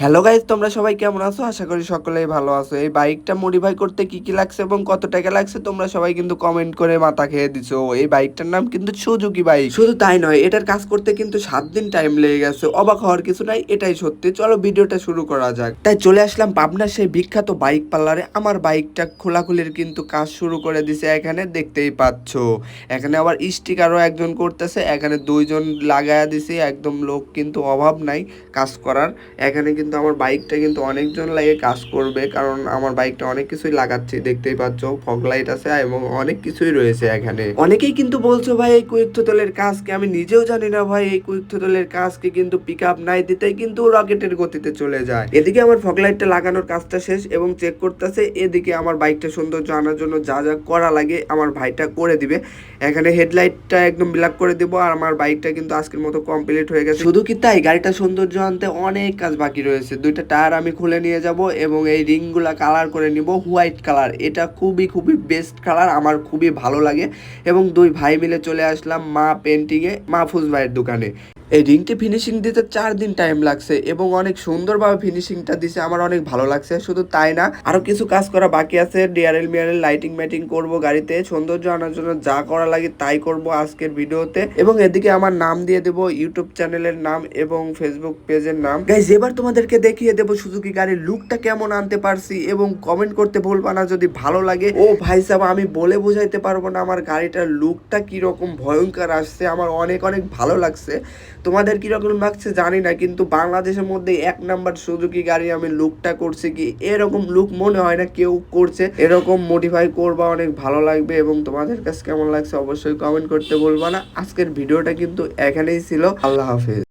Hello guys, তোমরা সবাই কেমন আছো? আশা করি সকলেই ভালো আছো। এই বাইকটা মডিফাই করতে কি কি লাগছে এবং কত টাকা লাগছে তোমরা সবাই কিন্তু কমেন্ট করে মাথা খেয়ে দিছো। এই বাইকটার নাম কিন্তু সুজুকি বাইক। শুধু তাই নয়, এটার কাজ করতে কিন্তু 7 দিন টাইম লেগে গেছে। অবাক হওয়ার কিছু নাই, এটাই সত্যি। চলো ভিডিওটা শুরু করা যাক। তাই চলে আসলাম পাবনার সেই বিখ্যাত বাইক পার্লারে। আমার বাইকটা খোলাখুলির কিন্তু কাজ শুরু করে দিছে, এখানে দেখতেই পাচ্ছো। এখানে আবার স্টিকারও একজন করতেছে, এখানে দুইজন লাগায়া দিছে। একদম লোক কিন্তু অভাব নাই কাজ করার। এখানে কিন্তু আমার বাইকটা কিন্তু অনেকজন লাগে কাজ করবে, কারণ আমার বাইকটা অনেক কিছুই লাগাচ্ছি, দেখতেই পাচ্ছ। ফগ লাইট আছে এবং অনেক কিছুই রয়েছে এখানে। অনেকেই কিন্তু বলছো ভাই এই কুইক থ্রোটলের কাজ কি, আমি নিজেও জানি না ভাই এই কুইক থ্রোটলের কাজ কি, কিন্তু পিক আপ নাই দিতেই কিন্তু রকেটের গতিতে চলে যায়। এদিকে আমার ফগ লাইটটা লাগানোর কাজটা শেষ এবং চেক করতেছে। এদিকে আমার বাইকটা সৌন্দর্য আনার জন্য যা যা করা লাগে আমার ভাইটা করে দিবে। এখানে হেডলাইটটা একদম ব্ল্যাক করে দেবো আর আমার বাইকটা কিন্তু আজকের মতো কমপ্লিট হয়ে গেছে। শুধু কি তাই, গাড়িটা সৌন্দর্য আনতে অনেক কাজ বাকি রয়েছে। দুইটা টায়ার আমি খুলে নিয়ে যাব এবং এই রিংগুলা কালার করে নিব হোয়াইট কালার। এটা খুবই খুবই বেস্ট কালার, আমার খুবই ভালো লাগে। এবং দুই ভাই মিলে চলে আসলাম মা পেন্টিংয়ে, মাহফুজ ভাইয়ের দোকানে। এই রিংটি ফিনিশিং দিতে 4 দিন টাইম লাগছে এবং অনেক সুন্দরভাবে ফিনিশিংটা দিছে, আমার অনেক ভালো লাগছে। শুধু তাই না, আরো কিছু কাজ করা বাকি আছে। ডিআরএল মিআরএল লাইটিং ম্যাটিং করব গাড়িতে, সৌন্দর্য আনার জন্য যা করা লাগে তাই করব আজকের ভিডিওতে। এবং এদিকে আমার নাম দিয়ে দেবো, ইউটিউব চ্যানেলের নাম এবং ফেসবুক পেজের নাম। গাইজ এবার তোমাদেরকে দেখিয়ে দেবো সুজুকি গাড়ির লুকটা কেমন আনতে পারছি, এবং কমেন্ট করতে ভুলবা না যদি ভালো লাগে। ও ভাই সাহেব, আমি বলে বোঝাইতে পারবো না আমার গাড়িটার লুকটা কিরকম ভয়ঙ্কর আসছে, আমার অনেক অনেক ভালো লাগছে। তোমাদের কিরকম লাগছে জানি না, কিন্তু বাংলাদেশের মধ্যে 1 নাম্বার সুজুকি গাড়ি আমি লুকটা করছি কি, এরকম লুক মনে হয় না কেউ করছে। এরকম মডিফাই করবা, অনেক ভালো লাগবে। এবং তোমাদের কাছে কেমন লাগছে অবশ্যই কমেন্ট করতে বলবা না। আজকের ভিডিওটা কিন্তু এখানেই ছিল। আল্লাহ হাফেজ।